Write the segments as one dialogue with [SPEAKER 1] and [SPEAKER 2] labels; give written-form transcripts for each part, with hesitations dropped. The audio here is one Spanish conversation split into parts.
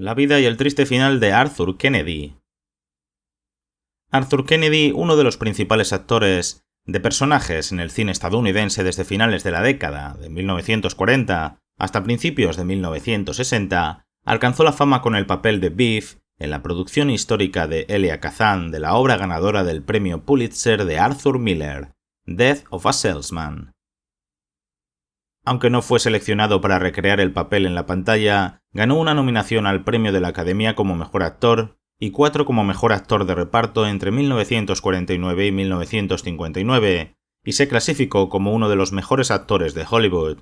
[SPEAKER 1] La vida y el triste final de Arthur Kennedy. Arthur Kennedy, uno de los principales actores de personajes en el cine estadounidense desde finales de la década de 1940 hasta principios de 1960, alcanzó la fama con el papel de Biff en la producción histórica de Elia Kazan de la obra ganadora del premio Pulitzer de Arthur Miller, Death of a Salesman. Aunque no fue seleccionado para recrear el papel en la pantalla, ganó una nominación al premio de la Academia como mejor actor y 4 como mejor actor de reparto entre 1949 y 1959, y se clasificó como uno de los mejores actores de Hollywood.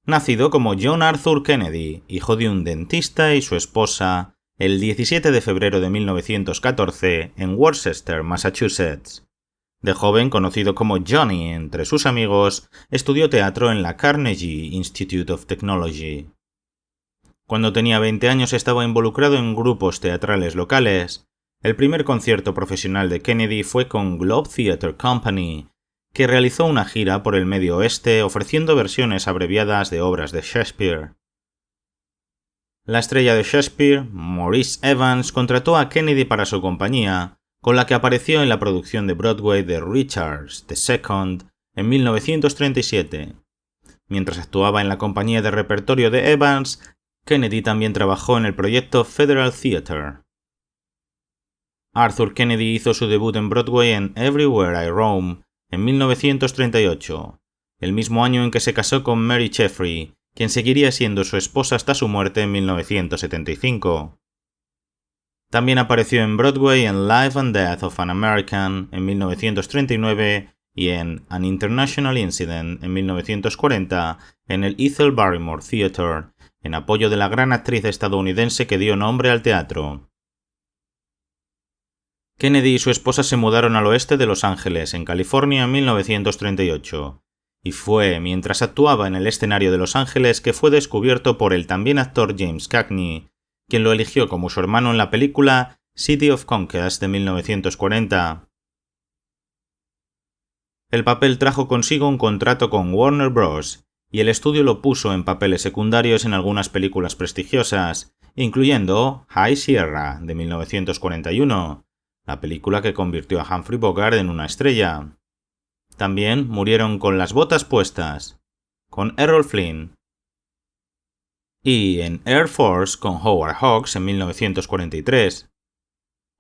[SPEAKER 1] Nacido como John Arthur Kennedy, hijo de un dentista y su esposa, el 17 de febrero de 1914 en Worcester, Massachusetts. De joven, conocido como Johnny entre sus amigos, estudió teatro en la Carnegie Institute of Technology. Cuando tenía 20 años estaba involucrado en grupos teatrales locales. El primer concierto profesional de Kennedy fue con Globe Theatre Company, que realizó una gira por el Medio Oeste ofreciendo versiones abreviadas de obras de Shakespeare. La estrella de Shakespeare, Maurice Evans, contrató a Kennedy para su compañía, con la que apareció en la producción de Broadway de Richard II en 1937. Mientras actuaba en la compañía de repertorio de Evans, Kennedy también trabajó en el proyecto Federal Theatre. Arthur Kennedy hizo su debut en Broadway en Everywhere I Roam en 1938, el mismo año en que se casó con Mary Jeffrey, quien seguiría siendo su esposa hasta su muerte en 1975. También apareció en Broadway en Life and Death of an American en 1939 y en An International Incident en 1940 en el Ethel Barrymore Theatre, en apoyo de la gran actriz estadounidense que dio nombre al teatro. Kennedy y su esposa se mudaron al oeste de Los Ángeles, en California, en 1938, y fue mientras actuaba en el escenario de Los Ángeles que fue descubierto por el también actor James Cagney, quien lo eligió como su hermano en la película City of Conquest de 1940. El papel trajo consigo un contrato con Warner Bros., y el estudio lo puso en papeles secundarios en algunas películas prestigiosas, incluyendo High Sierra de 1941, la película que convirtió a Humphrey Bogart en una estrella. También murieron con las botas puestas, con Errol Flynn, y en Air Force con Howard Hawks en 1943,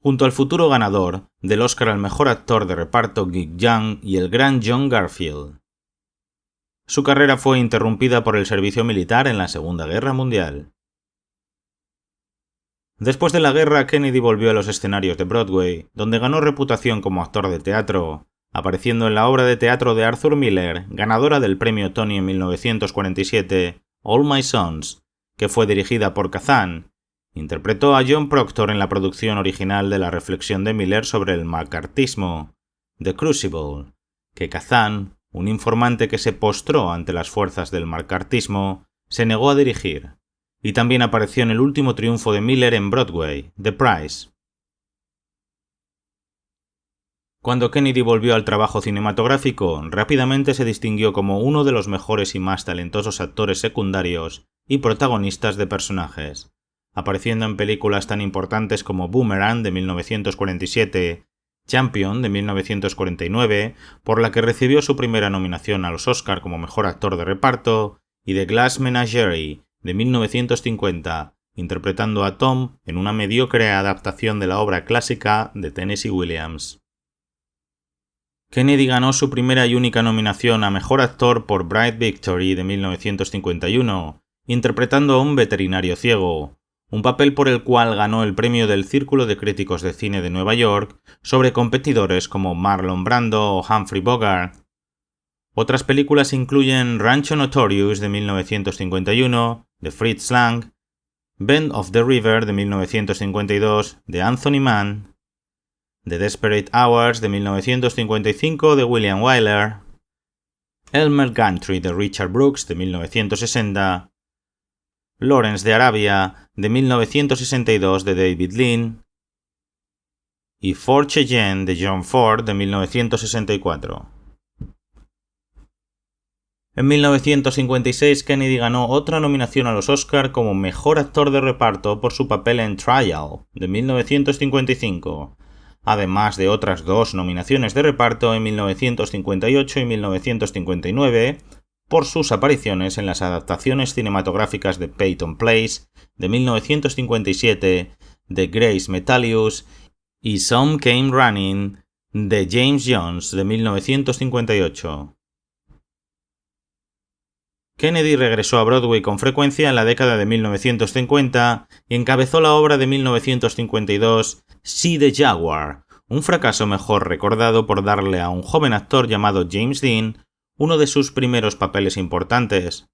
[SPEAKER 1] junto al futuro ganador del Oscar al mejor actor de reparto Gig Young y el gran John Garfield. Su carrera fue interrumpida por el servicio militar en la Segunda Guerra Mundial. Después de la guerra, Kennedy volvió a los escenarios de Broadway, donde ganó reputación como actor de teatro, apareciendo en la obra de teatro de Arthur Miller, ganadora del premio Tony en 1947, All My Sons, que fue dirigida por Kazan. Interpretó a John Proctor en la producción original de la reflexión de Miller sobre el macartismo, The Crucible, que Kazan, un informante que se postró ante las fuerzas del macartismo, se negó a dirigir, y también apareció en el último triunfo de Miller en Broadway, The Price. Cuando Kennedy volvió al trabajo cinematográfico, rápidamente se distinguió como uno de los mejores y más talentosos actores secundarios y protagonistas de personajes, apareciendo en películas tan importantes como Boomerang de 1947, Champion de 1949, por la que recibió su primera nominación a los Oscar como mejor actor de reparto, y The Glass Menagerie de 1950, interpretando a Tom en una mediocre adaptación de la obra clásica de Tennessee Williams. Kennedy ganó su primera y única nominación a mejor actor por Bright Victory de 1951, interpretando a un veterinario ciego, un papel por el cual ganó el premio del Círculo de Críticos de Cine de Nueva York sobre competidores como Marlon Brando o Humphrey Bogart. Otras películas incluyen Rancho Notorious de 1951, de Fritz Lang, Bend of the River de 1952, de Anthony Mann, The Desperate Hours de 1955 de William Wyler, Elmer Gantry de Richard Brooks de 1960, Lawrence de Arabia de 1962 de David Lean y Fort Cheyenne de John Ford de 1964. En 1956, Kennedy ganó otra nominación a los Oscar como Mejor Actor de Reparto por su papel en Trial, de 1955, además de otras 2 nominaciones de reparto en 1958 y 1959 por sus apariciones en las adaptaciones cinematográficas de Peyton Place, de 1957, de Grace Metalius y Some Came Running, de James Jones, de 1958. Kennedy regresó a Broadway con frecuencia en la década de 1950 y encabezó la obra de 1952 See the Jaguar, un fracaso mejor recordado por darle a un joven actor llamado James Dean uno de sus primeros papeles importantes.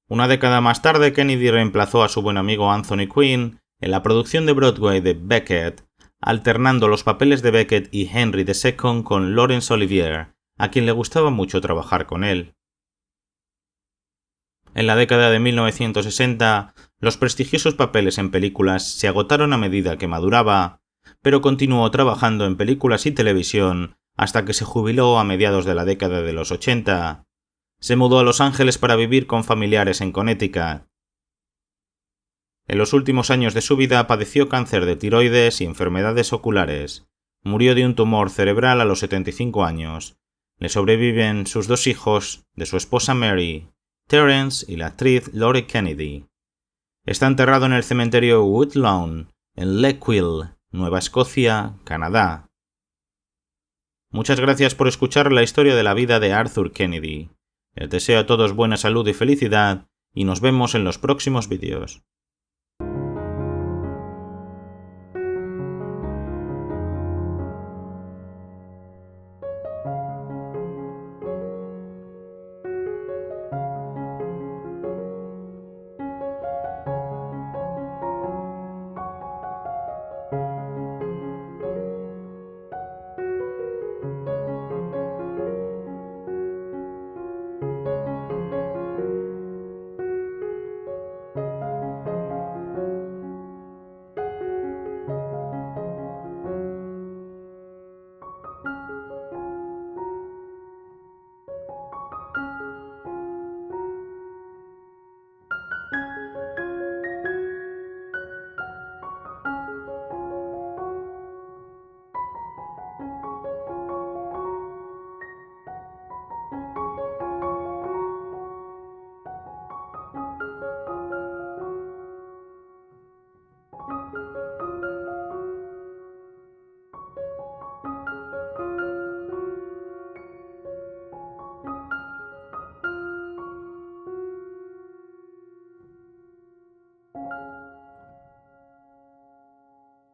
[SPEAKER 1] Una década más tarde, Kennedy reemplazó a su buen amigo Anthony Quinn en la producción de Broadway de Beckett, alternando los papeles de Beckett y Henry II con Laurence Olivier, a quien le gustaba mucho trabajar con él. En la década de 1960, los prestigiosos papeles en películas se agotaron a medida que maduraba, pero continuó trabajando en películas y televisión hasta que se jubiló a mediados de la década de los 80. Se mudó a Los Ángeles para vivir con familiares en Connecticut. En los últimos años de su vida padeció cáncer de tiroides y enfermedades oculares. Murió de un tumor cerebral a los 75 años. Le sobreviven sus 2 hijos de su esposa Mary, Terence y la actriz Lori Kennedy. Está enterrado en el cementerio Woodlawn, en Leckville, Nueva Escocia, Canadá. Muchas gracias por escuchar la historia de la vida de Arthur Kennedy. Les deseo a todos buena salud y felicidad, y nos vemos en los próximos vídeos.